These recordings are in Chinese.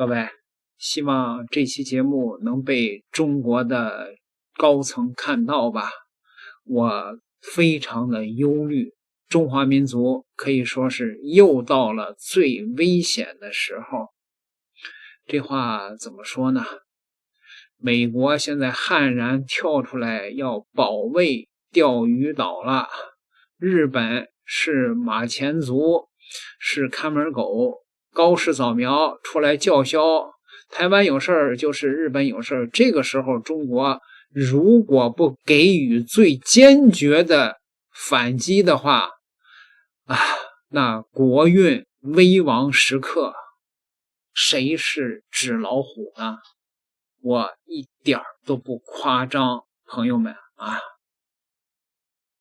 各位，希望這期節目能被中國的高層看到吧。我非常的憂慮，中華民族可以說是又到了最危險的時候。這話怎麼說呢？美國現在悍然跳出來要保衛釣魚島了，日本是馬前卒，是看門狗，高市早苗出來叫囂，台灣有事兒就是日本有事兒。這個時候中國如果不給予最堅決的反擊的話那國運危亡時刻誰是紙老虎呢？我一點都不誇張，朋友們啊！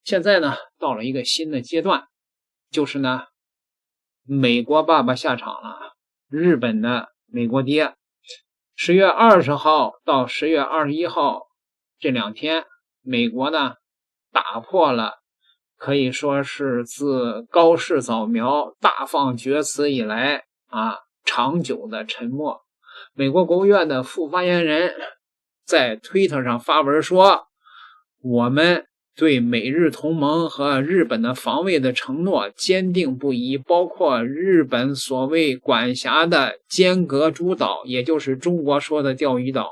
现在呢到了一個新的階段，就是呢美國爸爸下場了，日本的美國爹。10月20號到10月21號這2天，美國呢打破了可以說是自高市早苗大放厥詞以來長久的沉默。美國國務院的副發言人在推特上發文說，我們对美日同盟和日本的防衛的承諾堅定不移，包括日本所謂管轄的尖閣諸島，也就是中國說的釣魚島。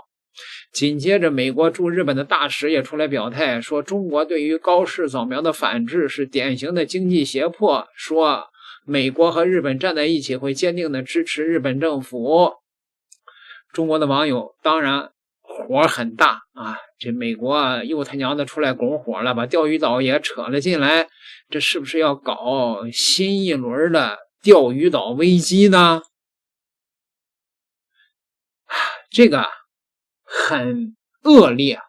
緊接着美國駐日本的大使也出來表態，說中國對於高市早苗的反制是典型的經濟脅迫，說美國和日本站在一起會堅定的支持日本政府。中國的網友當然火很大這美國又他娘的出來拱火了，把釣魚島也扯了進來，這是不是要搞新一輪的釣魚島危機呢？這個很惡劣，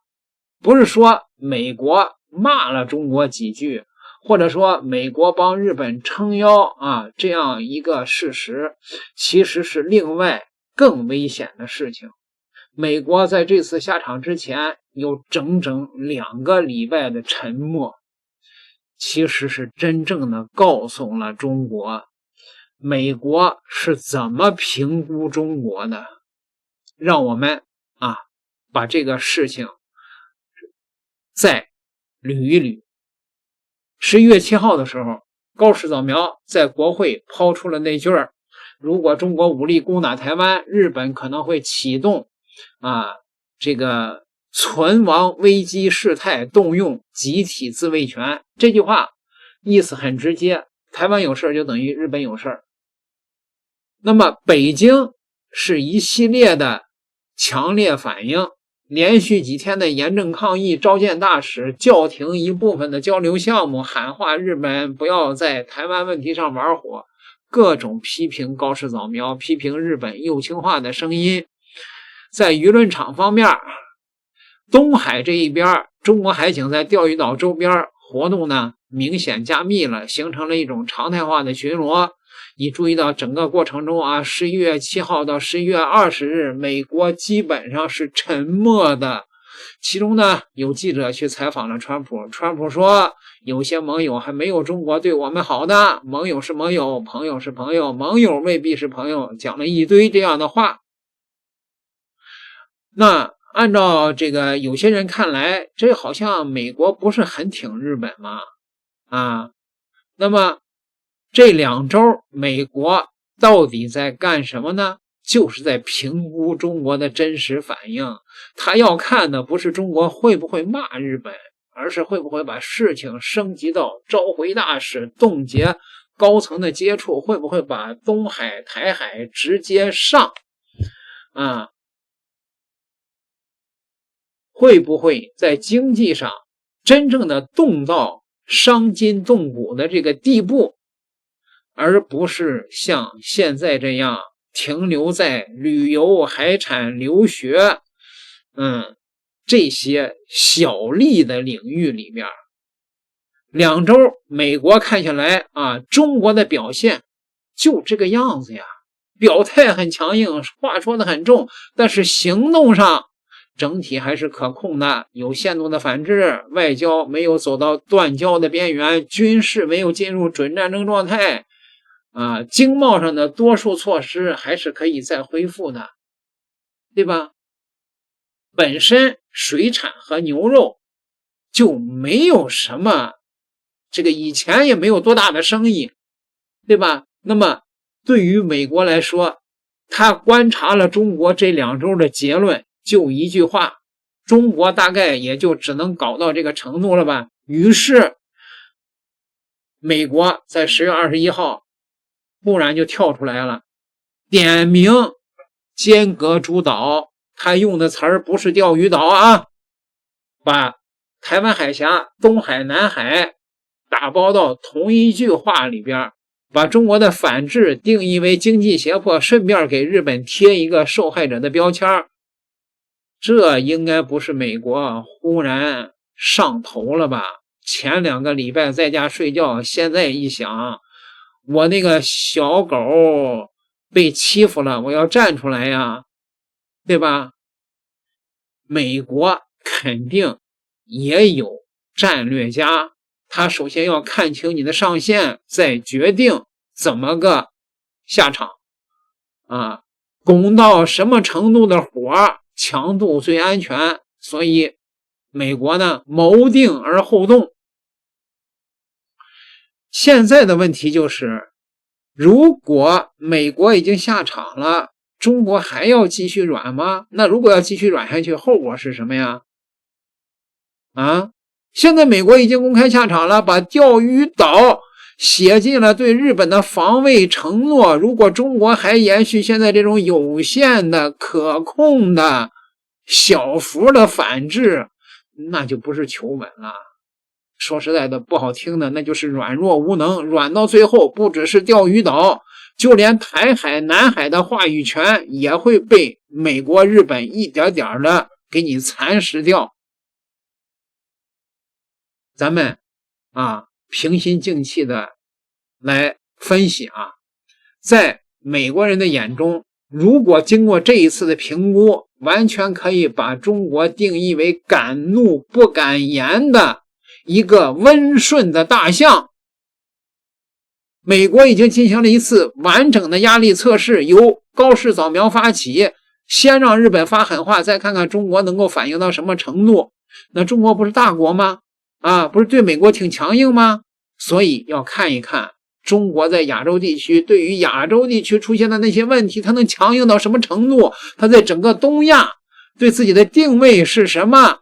不是說美國罵了中國幾句，或者說美國幫日本撐腰這樣一個事實，其實是另外更危險的事情。美國在這次下場之前有整整2個禮拜的沉默，其實是真正的告訴了中國美國是怎麼評估中國的。讓我們把這個事情再捋一捋。11月7號的時候，高市早苗在國會拋出了那句如果中國武力攻打台灣，日本可能會啟動這個存亡危機事態，動用集體自衛權。這句話意思很直接，台灣有事就等於日本有事。那麼北京是一系列的強烈反應，連續幾天的嚴正抗議，召見大使，叫停一部分的交流項目，喊話日本不要在台灣問題上玩火，各種批評高市早苗，批評日本右傾化的聲音。在輿論場方面，東海這一邊，中國海警在釣魚島周邊活動呢明顯加密了，形成了一種常態化的巡邏。你注意到整個過程中11月7號到11月20日，美國基本上是沉默的。其中呢，有記者去採訪了川普，川普說有些盟友還沒有中國對我們好的，盟友是盟友，朋友是朋友，盟友未必是朋友，講了一堆這樣的話。那按照這個有些人看來，這好像美國不是很挺日本嘛那麼這2周美國到底在幹什麼呢？就是在評估中國的真實反應。他要看的不是中國會不會罵日本，而是會不會把事情升級到召回大使、凍結高層的接觸，會不會把東海、台海直接上會不會在經濟上真正的動到傷筋動骨的這個地步，而不是像現在这樣停留在旅遊、海產、留學這些小利的領域裡面。2周美國看下來中國的表現就這個樣子呀，表態很強硬，話說得很重，但是行動上整體還是可控的，有限度的反制，外交没有走到斷交的邊緣，軍事沒有進入準戰爭狀態經貿上的多數措施還是可以再恢復的，对吧？本身水產和牛肉就沒有什麼，這個以前也沒有多大的生意，對吧？那麼對於美國來說，他觀察了中國這2周的結論，就一句話，中國大概也就只能搞到這個程度了吧。於是美國在10月21號突然就跳出來了，點名尖閣諸島，他用的詞兒不是釣魚島啊，把台灣海峽、東海、南海打包到同一句話裡邊，把中國的反制定義為經濟脅迫，順便給日本貼一個受害者的標籤。這應該不是美國忽然上頭了吧？前2個禮拜在家睡覺，現在一想，我那個小狗被欺負了，我要站出來呀，对吧？美國肯定也有戰略家，他首先要看清你的上限，再決定怎麼個下場拱到什麼程度的火，強度最安全。所以美國呢，謀定而後動。现在的問題就是，如果美國已經下場了，中國還要繼續軟嗎？那如果要繼續軟下去，後果是什麼呀？現在美國已經公開下場了，把釣魚島寫進了對日本的防衛承諾。如果中國還延續現在這種有限的、可控的、小幅的反制，那就不是求穩了。說實在的，不好聽的，那就是軟弱無能。軟到最後，不只是釣魚島，就連台海、南海的話語權也會被美國、日本一點點的給你蚕食掉。咱們平心靜氣的來分析在美國人的眼中，如果經過這一次的評估，完全可以把中國定義為敢怒不敢言的一個溫順的大象。美國已經進行了一次完整的壓力測試，由高市早苗發起，先讓日本發狠話，再看看中國能夠反應到什麼程度。那中國不是大國嗎？不是对美國挺强硬嗎？所以要看一看中国在亞洲地區，对於亞洲地區出現的那些問題，它能強硬到什麼程度？它在整個東亞對自己的定位是什麼？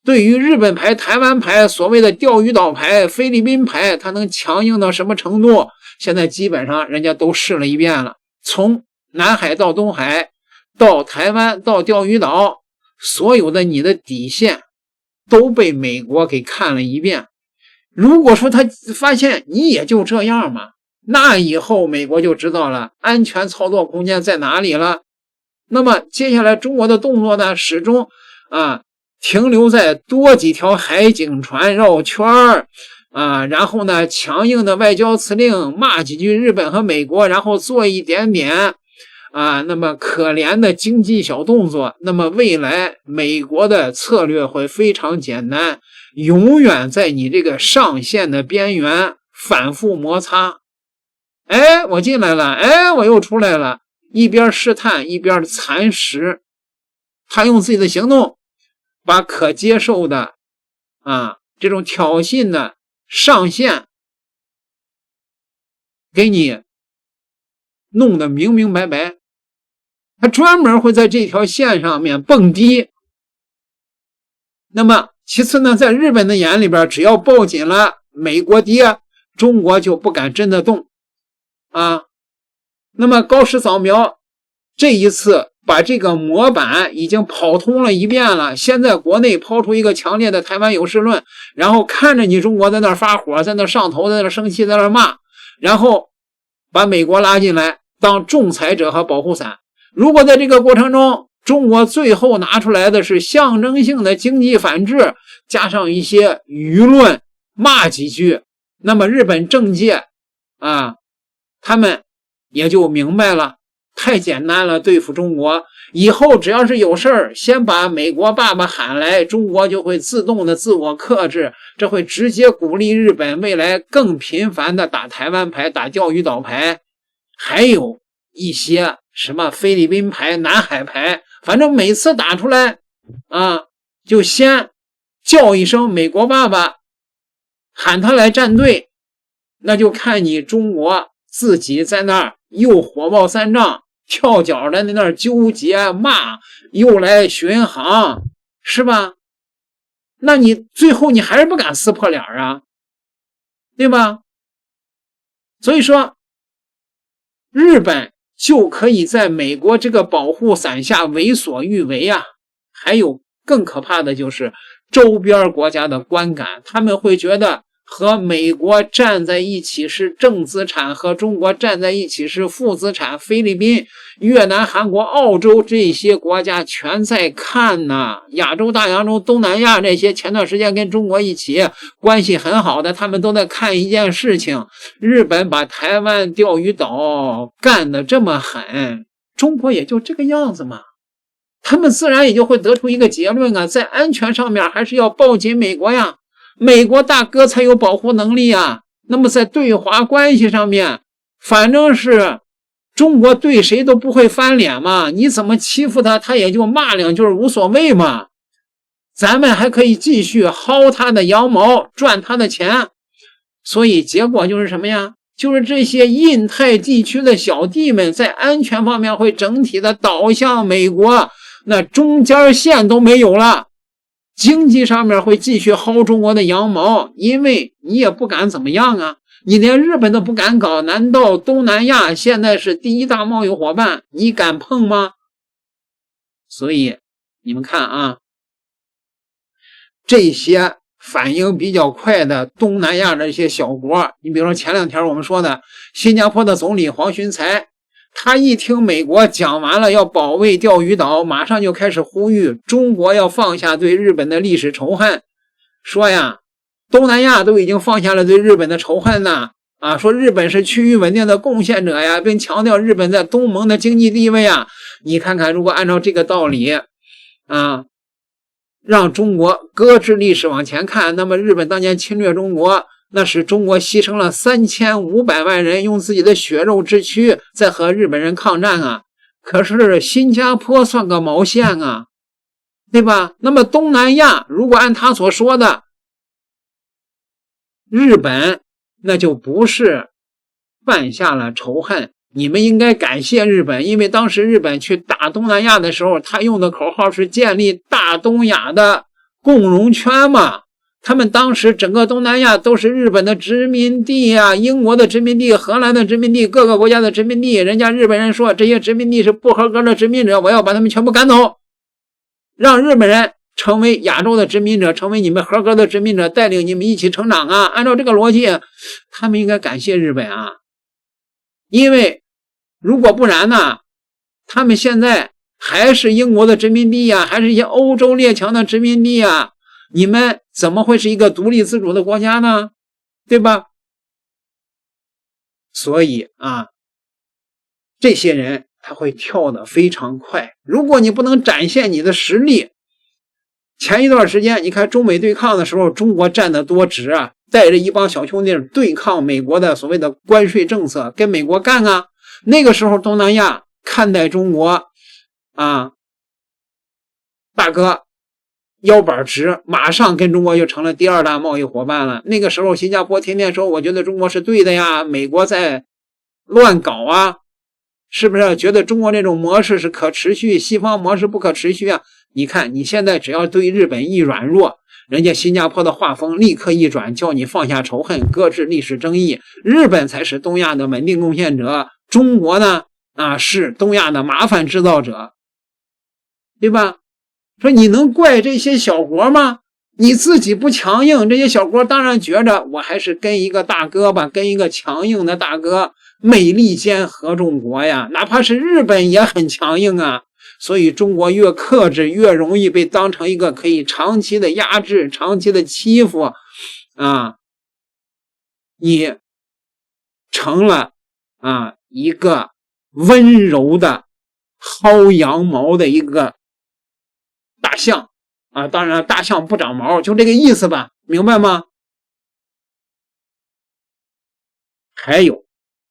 對於日本牌、台灣牌、所謂的釣魚島牌、菲律賓牌，它能強硬到什麼程度？現在基本上人家都試了一遍了，從南海到東海，到台灣，到釣魚島，所有的你的底線都被美國給看了一遍。如果說他發現你也就這樣嘛，那以後美國就知道了安全操作空間在哪裡了。那麼接下來中國的動作呢，始終停留在多幾條海警船繞圈然後呢強硬的外交辭令，罵幾句日本和美國，然後做一點點那麼可憐的經濟小動作。那麼未來美國的策略會非常簡單，永遠在你這個上限的邊緣反覆摩擦。我進來了，我又出来了，一邊試探一邊蚕食。他用自己的行動把可接受的這種挑釁的上限給你弄得明明白白。他專門會在這條線上面蹦迪。那麼其次呢，在日本的眼裡邊，只要抱緊了美國爹，中國就不敢真的动那麼高市早苗这一次把这個模板已經跑通了一遍了，先在國內拋出一個強烈的台灣有事論，然後看着你中國在那發火，在那上頭，在那生氣，在那罵，然後把美國拉進來當仲裁者和保護傘。如果在這個過程中，中國最後拿出來的是象徵性的經濟反制，加上一些輿論罵幾句，那麼日本政界他們也就明白了，太簡單了，對付中國。以後只要是有事兒，先把美國爸爸喊來，中國就會自動的自我克制，這會直接鼓勵日本未來更頻繁的打台灣牌、打釣魚島牌，還有一些什麼菲律賓牌、南海牌，反正每次打出來啊，就先叫一聲美國爸爸，喊他來站隊，那就看你中国自己在那兒又火冒三丈，跳脚的在那兒糾結罵，又來巡航，是吧？那你最後你還是不敢撕破臉啊，对吧？所以说日本就可以在美国这個保護傘下為所欲為啊。還有更可怕的就是周邊國家的觀感，他們會覺得和美國站在一起是正資產，和中國站在一起是負資產。菲律賓、越南、韓國、澳洲這些國家全在看呢。亞洲、大洋洲、東南亞這些前段時間跟中國一起關係很好的，他們都在看一件事情：日本把台灣釣魚島幹得這麼狠，中國也就這個樣子嘛。他們自然也就會得出一個結論啊，在安全上面還是要抱緊美國呀。美國大哥才有保護能力啊。那麼在對華關係上面，反正是中國對誰都不會翻臉嘛，你怎麼欺負他，他也就罵兩句無所謂嘛。咱們還可以繼續薅他的羊毛，賺他的錢。所以結果就是什麼呀？就是這些印太地區的小弟們在安全方面會整體的倒向美國，那中間線都沒有了。經濟上面會繼續薅中國的羊毛，因為你也不敢怎麼樣啊，你連日本都不敢搞，難道東南亞現在是第一大貿易夥伴，你敢碰嗎？所以你們看啊，這些反應比較快的東南亞的一些小國，你比如說前兩天我們說的新加坡的總理黃循財，他一聽美國講完了要保衛釣魚島，馬上就開始呼籲中國要放下對日本的歷史仇恨，說呀，東南亞都已經放下了對日本的仇恨呢，說日本是區域穩定的貢獻者呀，並強調日本在東盟的經濟地位啊。你看看，如果按照這個道理讓中國擱置歷史往前看，那麼日本當年侵略中國，那是中國犧牲了3500萬人，用自己的血肉之軀在和日本人抗戰啊。可是新加坡算個毛線啊，對吧？那麼東南亞如果按他所說的，日本那就不是犯下了仇恨，你們應該感謝日本，因為當時日本去打東南亞的时候，他用的口號是建立大東亞的共榮圈嘛。他們當時整個東南亞都是日本的殖民地啊，英國的殖民地、荷蘭的殖民地、各個國家的殖民地。人家日本人說這些殖民地是不合格的殖民者，我要把他們全部趕走，讓日本人成為亞洲的殖民者，成為你們合格的殖民者，帶領你們一起成長啊。按照這個邏輯，他們應該感謝日本啊，因為如果不然呢，他們現在還是英國的殖民地啊，還是一些歐洲列強的殖民地啊，你們怎麼會是一個獨立自主的國家呢？對吧？所以這些人他會跳得非常快。如果你不能展現你的實力，前一段時間你看中美對抗的時候，中国站得多直啊，帶着一幫小兄弟對抗美國的所謂的關稅政策，跟美國幹啊。那個時候東南亞看待中國大哥腰板直，馬上跟中國就成了第二大貿易夥伴了。那個時候新加坡天天說我覺得中国是对的呀，美國在亂搞啊，是不是覺得中國這種模式是可持續，西方模式不可持續啊？你看你現在只要對日本一軟弱，人家新加坡的畫風立刻一轉，叫你放下仇恨，擱置歷史爭議，日本才是東亞的穩定貢獻者，中國呢是東亞的麻煩制造者，對吧？說你能怪這些小國嗎？你自己不強硬，這些小國當然覺着我還是跟一個大哥吧，跟一個強硬的大哥美利坚合众國呀，哪怕是日本也很強硬啊。所以中國越克制，越容易被当成一個可以長期的壓制、長期的欺負你成了一個溫柔的薅羊毛的一個大象啊，當然大象不長毛，就這個意思吧，明白嗎？還有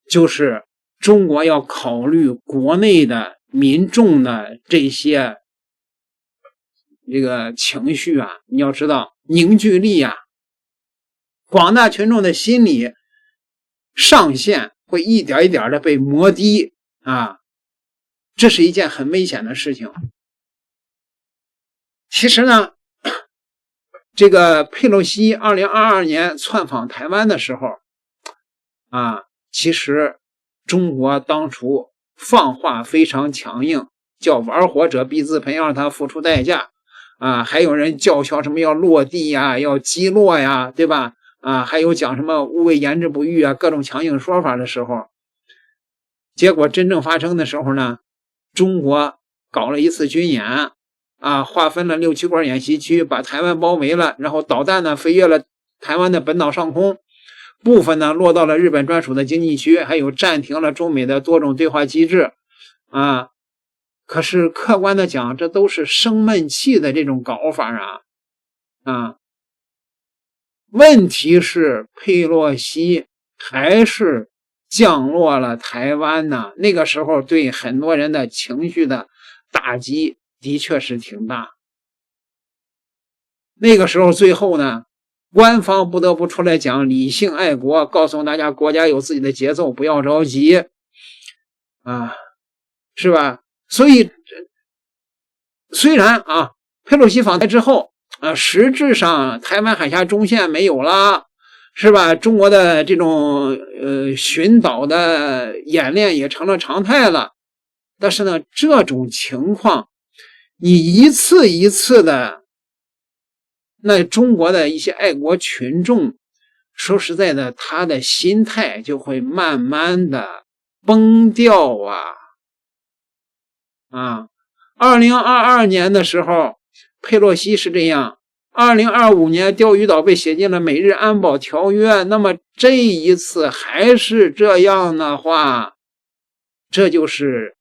就是中國要考慮國內的民眾的這些這個情緒啊，你要知道凝聚力啊，廣大群眾的心理上限會一點一點的被磨低啊，這是一件很危險的事情。其實呢，這個佩洛西2022年竄訪台灣的時候啊，其實中國當初放話非常強硬，叫玩火者必自焚，要讓他付出代價啊，還有人叫囂什麼要落地呀，要擊落呀，對吧？啊，還有講什麼勿謂言之不預啊，各種強硬說法的時候，結果真正發生的時候呢，中國搞了一次軍演啊，劃分了6、7塊演習區，把台灣包圍了，然後導彈呢飛越了台灣的本島上空，部分呢落到了日本專屬的經濟區，還有暫停了中美的多種對話機制啊。可是客觀的講，這都是生悶氣的這種搞法啊。問題是佩洛西還是降落了台灣呢，那個時候對很多人的情緒的打擊的確是挺大。那個時候最後呢，官方不得不出來講理性愛國，告訴大家國家有自己的節奏，不要着急啊，是吧？所以雖然啊，佩洛西訪台之後實質上台灣海峽中線沒有了，是吧？中國的這種巡島的演練也成了常態了。但是呢，這種情況你一次一次的，那中國的一些愛國群眾，說實在的，他的心態就會慢慢的崩掉啊。2022年的時候佩洛西是這樣，2025年釣魚島被寫進了美日安保條約，那麼這一次還是這樣的話，這就是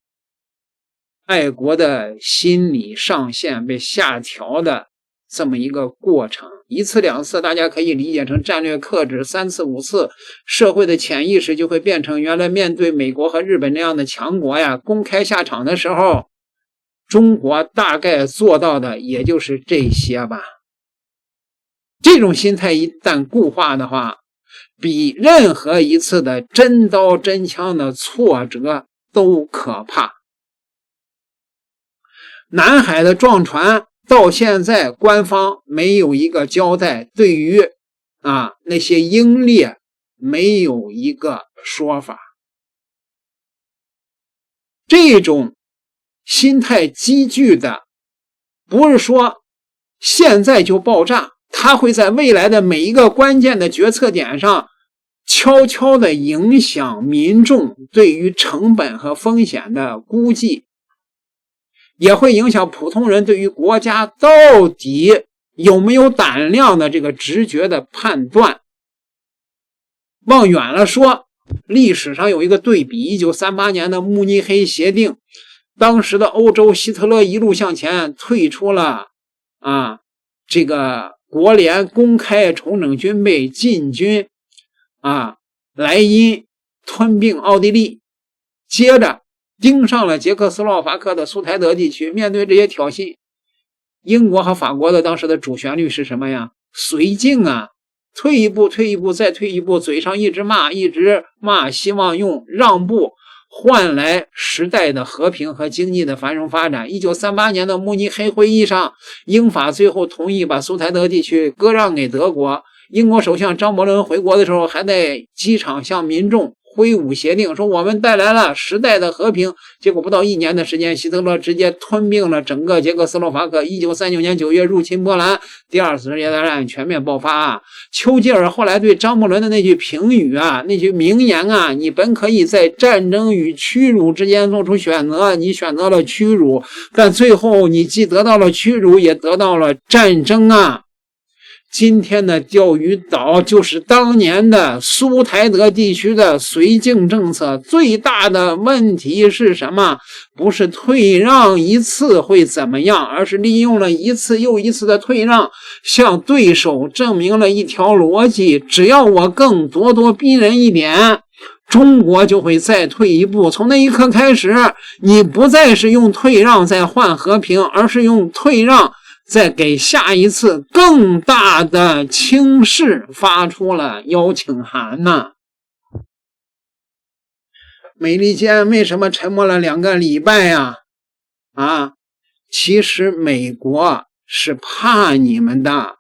愛國的心理上限被下調的這麼一個過程。一次兩次大家可以理解成戰略克制，3次5次社會的潛意識就會變成原来面對美國和日本這樣的強國呀，公開下場的時候，中國大概做到的也就是這些吧。這種心態一旦固化的話，比任何一次的真刀真槍的挫折都可怕。南海的撞船到現在官方沒有一個交代，對於那些英烈沒有一個說法。這種心態積聚的，不是說現在就爆炸，它會在未來的每一個關鍵的決策點上悄悄地影響民眾對於成本和風險的估計，也會影響普通人對於國家到底有沒有膽量的這個直覺的判斷。往遠了說，歷史上有一個對比，1938年的慕尼黑協定，當時的歐洲希特勒一路向前，退出了這個國聯，公開重整軍備，進軍萊茵，吞併奧地利，接着盯上了捷克斯洛伐克的蘇台德地區。面對這些挑釁，英國和法國的當時的主旋律是什麼呀？绥靖退一步，退一步，再退一步，嘴上一直骂，希望用讓步換來时代的和平和經濟的繁榮發展。1938年的慕尼黑會議上，英法最後同意把蘇台德地區割讓給德國。英國首相張伯倫回國的時候，還在機場向民眾揮舞協定，說我們帶來了时代的和平。結果不到1年的時間，希特勒直接吞併了整個捷克斯洛伐克。1939年9月入侵波蘭，第二次世界大戰全面爆發。丘吉爾後來對張伯倫的那句評語那句名言你本可以在戰爭與屈辱之間做出選擇，你選擇了屈辱，但最後你既得到了屈辱，也得到了戰爭今天的釣魚島就是當年的蘇台德地區的綏靖政策。最大的問題是什麼？不是退讓一次會怎麼樣，而是利用了一次又一次的退讓，向對手證明了一條邏輯：只要我更咄咄逼人一點，中國就會再退一步。從那一刻開始，你不再是用退讓在換和平，而是用退讓再給下一次更大的輕視發出了邀請函呢。美利堅為什麼沉默了2個禮拜呀？其實美國是怕你們的。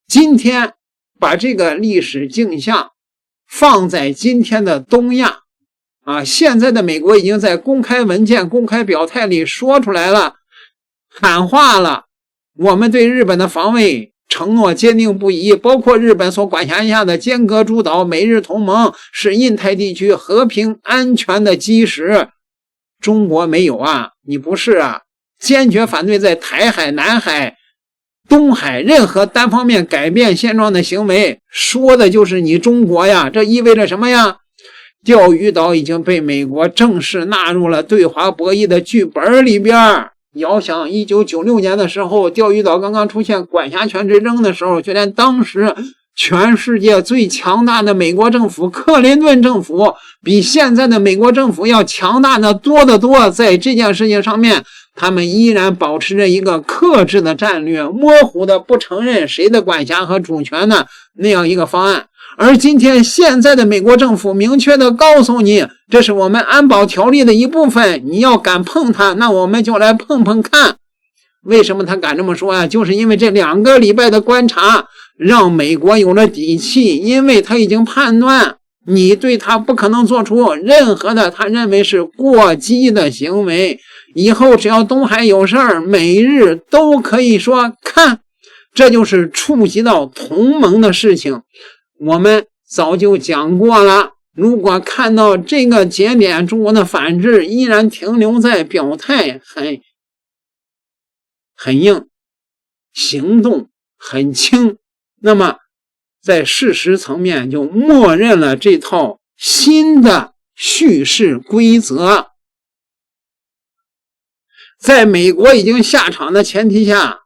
今天把這個歷史鏡像放在今天的東亞現在的美國已經在公開文件、公開表態裡說出來了，喊話了，我們對日本的防衛承諾堅定不移，包括日本所管轄下的尖閣諸島、美日同盟是印太地區和平安全的基石。中國沒有你不是堅決反對在台海、南海、東海任何單方面改變現狀的行為，說的就是你中國呀。這意味着什麼呀？釣魚島已經被美國正式納入了對華博弈的劇本裡邊。你要想1996年的時候，釣魚島剛剛出現管轄權之爭的時候，就连當時全世界最強大的美国政府克林頓政府比現在的美国政府要強大的多得多，在這件事情上面他們依然保持着一個克制的戰略，模糊的不承認誰的管辖和主权的那樣一個方案。而今天现在的美国政府明確的告訴你，這是我們安保條例的一部分，你要敢碰它，那我們就來碰碰看。為什麼他敢這麼說就是因為這2個禮拜的觀察讓美國有了底氣，因為他已經判斷你對他不可能做出任何的他認為是過激的行為，以後只要東海有事兒，美日都可以說看，這就是觸及到同盟的事情。我們早就講過了，如果看到這個節點中國的反制依然停留在表態很硬，行動很輕，那麼在事實層面就默認了這套新的敘事規則。在美國已經下場的前提下，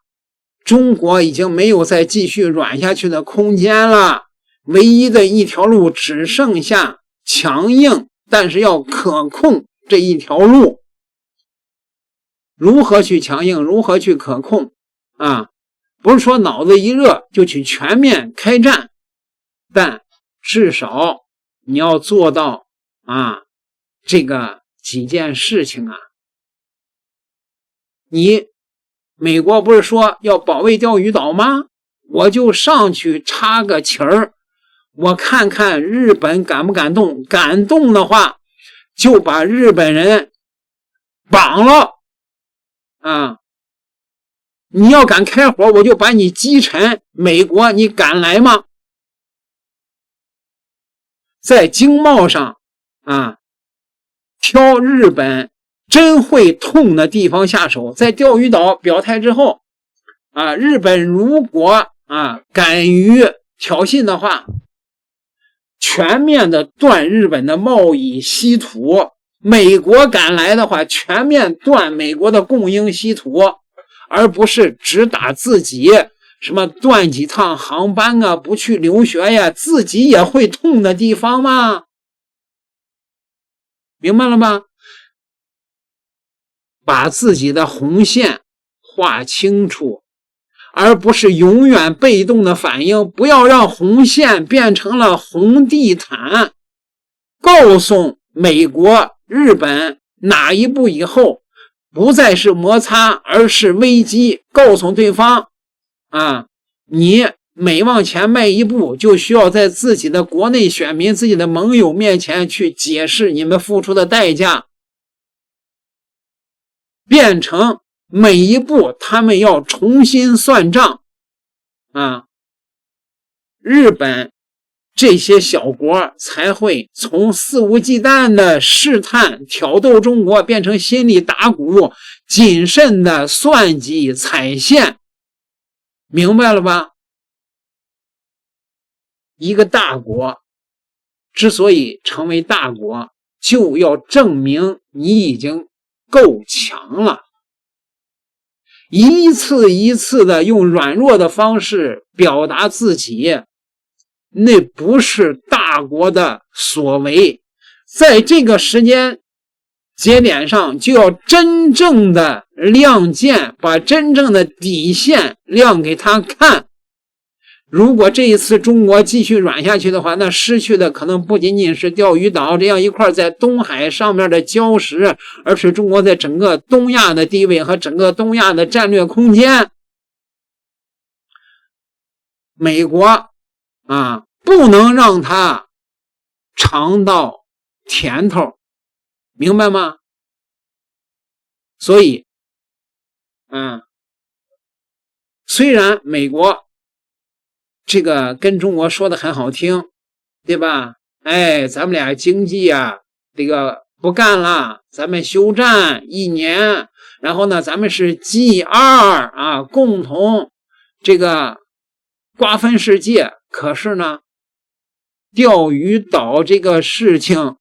中國已經沒有再繼續軟下去的空間了，唯一的一條路只剩下強硬但是要可控這一條路。如何去強硬，如何去可控不是說腦子一熱就去全面開戰，但至少你要做到這個幾件事情你美國不是说要保衛釣魚島嗎？我就上去插個旗兒，我看看日本敢不敢動，敢動的話就把日本人綁了你要敢開火，我就把你擊沉。美國你敢來嗎？在經貿上挑日本真會痛的地方下手。在釣魚島表態之後日本如果敢於挑釁的話，全面的斷日本的貿易稀土。美國敢來的話，全面斷美國的供應稀土，而不是只打自己，什麼斷幾趟航班不去留學呀，自己也會痛的地方嗎？明白了吧？把自己的紅線畫清楚，而不是永遠被動的反應。不要讓紅線變成了紅地毯，告訴美國日本哪一步以後不再是摩擦而是危機，告訴对方你每往前邁一步就需要在自己的国內選民、自己的盟友面前去解釋你們付出的代價，变成每一步他們要重新算賬日本這些小國才會從肆無忌憚的試探挑逗中國變成心裡打鼓，謹慎的算計踩線。明白了吧？一个大国之所以成为大国，就要证明你已经够强了。一次一次的用軟弱的方式表達自己，那不是大國的所為。在這個時間節點上，就要真正的亮劍，把真正的底線亮給他看。如果這一次中國繼續軟下去的話，那失去的可能不僅僅是釣魚島這樣一塊在東海上面的礁石，而是中國在整個東亞的地位和整個東亞的戰略空間。美國不能讓他嘗到甜頭，明白嗎？所以雖然美國這個跟中國說的很好聽，對吧？咱們倆經濟這個不幹了，咱們休戰1年，然後呢，咱們是 G2 共同這個瓜分世界。可是呢，釣魚島這個事情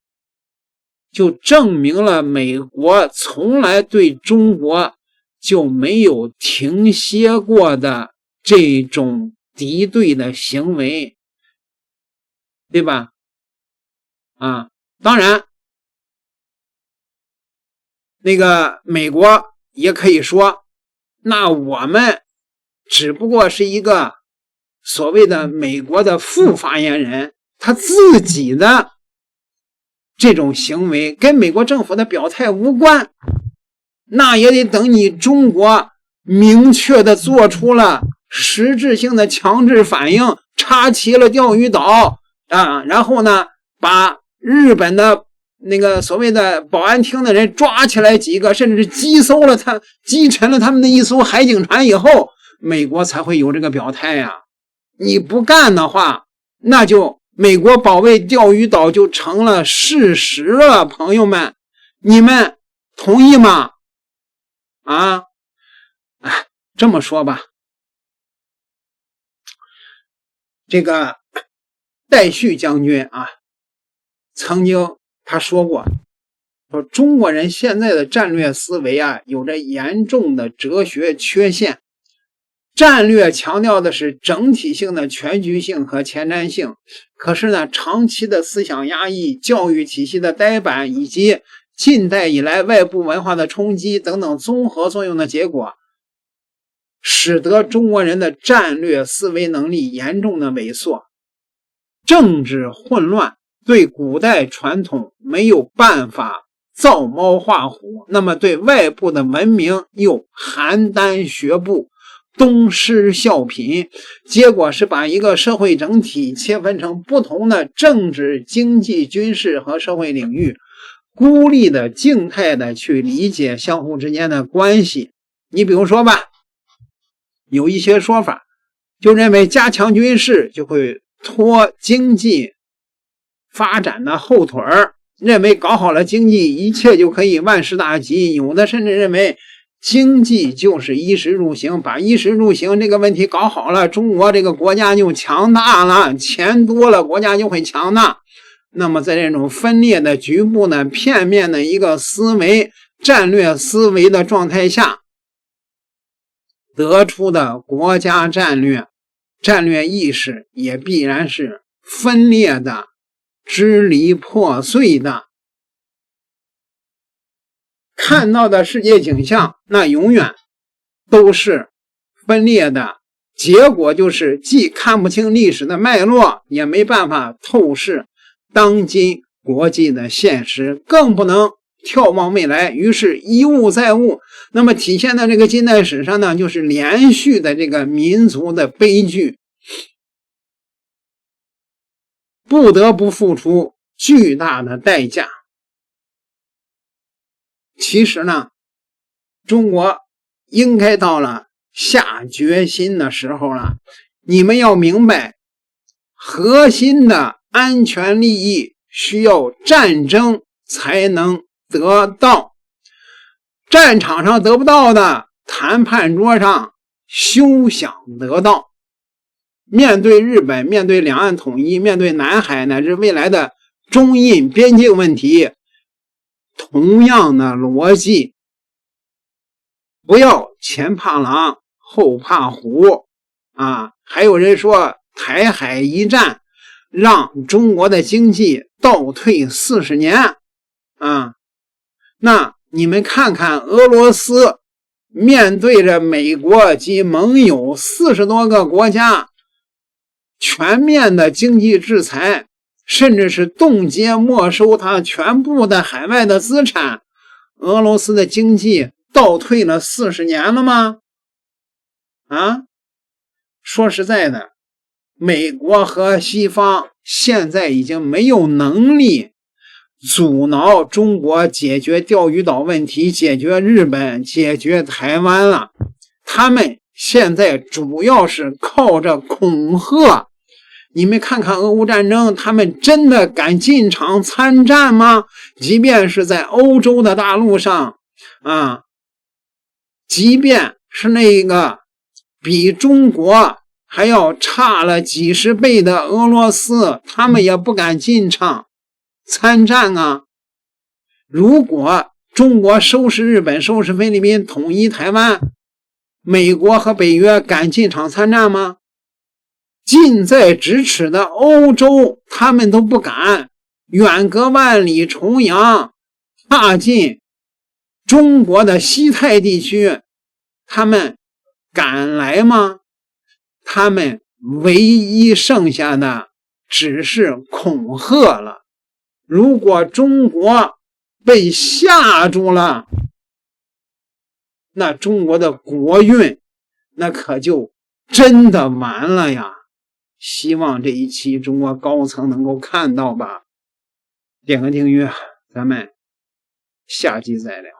就證明了美國從來對中國就沒有停歇過的這種敵對的行為，對吧？當然那個美國也可以說，那我們只不過是一個所謂的美國的副發言人，他自己的這種行為跟美國政府的表態無關，那也得等你中國明確的做出了實質性的強制反應，插旗了釣魚島然後呢，把日本的那個所謂的保安廳的人抓起來幾個，甚至擊沉了他們的一艘海警船以後，美國才會有這個表態呀。你不幹的話，那就美國保衛釣魚島就成了事實了，朋友們，你們同意嗎？這麼說吧，這個戴旭將軍曾經他說過，說中國人現在的戰略思維有着嚴重的哲學缺陷。戰略強調的是整體性的全局性和前瞻性，可是呢，長期的思想壓抑、教育體系的呆板以及近代以來外部文化的衝擊等等綜合作用的結果，使得中國人的戰略思維能力嚴重的萎縮，政治混亂，對古代傳統沒有辦法照貓畫虎，那麼對外部的文明又邯鄲學步，東施效顰，結果是把一個社會整體切分成不同的政治、經濟、軍事和社會領域，孤立的靜態的去理解相互之間的關係。你比如說吧，有一些說法就認為加強軍事就會拖經濟發展的後腿兒，認為搞好了經濟一切就可以萬事大吉，有的甚至認為經濟就是衣食住行，把衣食住行這個問題搞好了，中國這個國家就強大了，錢多了國家就會強大。那麼在這種分裂的局部呢，片面的一個思維戰略思維的狀態下得出的國家戰略意識也必然是分裂的、支離破碎的。看到的世界景象那永遠都是分裂的，結果就是既看不清歷史的脈絡，也沒辦法透視當今國際的現實，更不能眺望未來，於是一物再物。那麼體現在這個近代史上呢，就是連續的這個民族的悲劇，不得不付出巨大的代價。其實呢，中國應該到了下決心的時候了。你們要明白，核心的安全利益需要戰爭才能得到，戰場上得不到的，談判桌上休想得到。面對日本，面对两岸統一，面对南海乃至未來的中印邊境問題，同樣的邏輯，不要前怕狼後怕虎啊！還有人說台海一戰讓中國的經濟倒退40年啊，那你們看看俄羅斯面對着美國及盟友40多個國家全面的經濟制裁，甚至是冻結沒收它全部的海外的資產，俄羅斯的經濟倒退了40年了嗎？啊，說實在的，美國和西方現在已經沒有能力阻撓中國解決釣魚島問題，解決日本，解決台灣了。他們現在主要是靠着恐嚇。你們看看俄烏戰爭，他們真的敢進場參戰嗎？即便是在歐洲的大陸上啊，即便是那個比中國還要差了幾十倍的俄羅斯，他們也不敢進場參戰啊！如果中國收拾日本、收拾菲律賓、統一台灣，美國和北約敢進場參戰嗎？近在咫尺的歐洲，他們都不敢，遠隔萬里重洋，踏進中國的西太地區，他們敢來嗎？他們唯一剩下的只是恐嚇了。如果中國被嚇住了，那中國的國運那可就真的完了呀！希望这一期中国高層能夠看到吧。點個訂閱，咱們下期再聊。